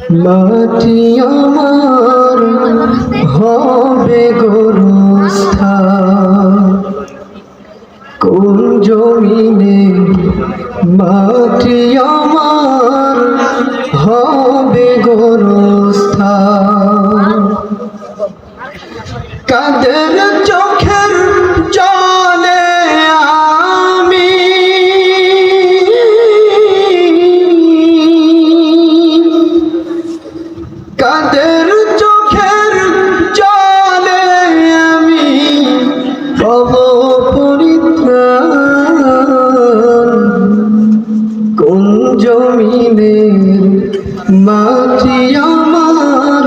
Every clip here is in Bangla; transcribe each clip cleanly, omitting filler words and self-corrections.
মাটি আমার হবে গোরস্থান, কোন জমিনে মাটি আমার হবে গোরস্থান। কাদের চোখের জলে আমি কাদের চোখের জলে আমি পাব পরিত্রাণ, কোন জমিনের মাটি আমার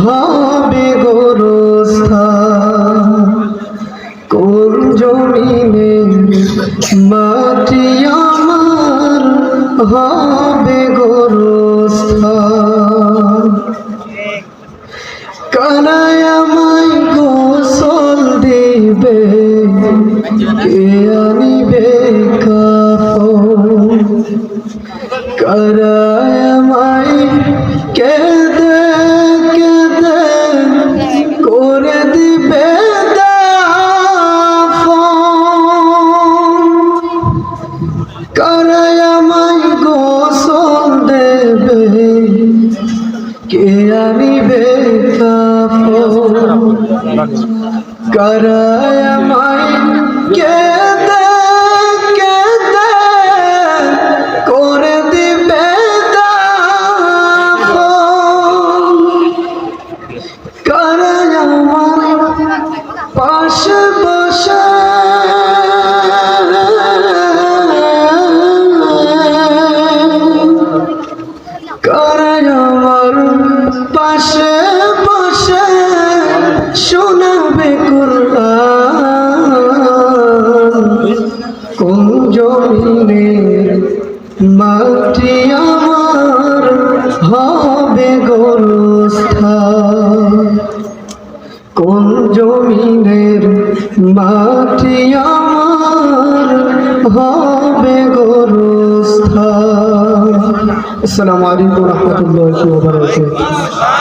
হবে গোরস্থান, কোন জমিনের মাটি আমার হবে গোরস্থান। কানায় আমায় গোসল দিবে, কে আনিবে কাফন, কানায় আমায় কেঁদে কেঁদে করে দিবে দাফন, কানায় আমায় গোসল দেবে, কে আনিবে কাফন, কারায় আমায় কেঁদে কেঁদে করে দিবে দাফন, কারায় আমার পাশে বসে কারায় আমার পাশে বসে শোনাবে কুরআন, কোন জমিনের মাটি আমার হবে গোরস্থান, কোন জমিনের মাটি আমার হবে গোরস্থান। আসসালামু আলাইকুম ওয়া রাহমাতুল্লাহি ওয়া বারাকাতুহু।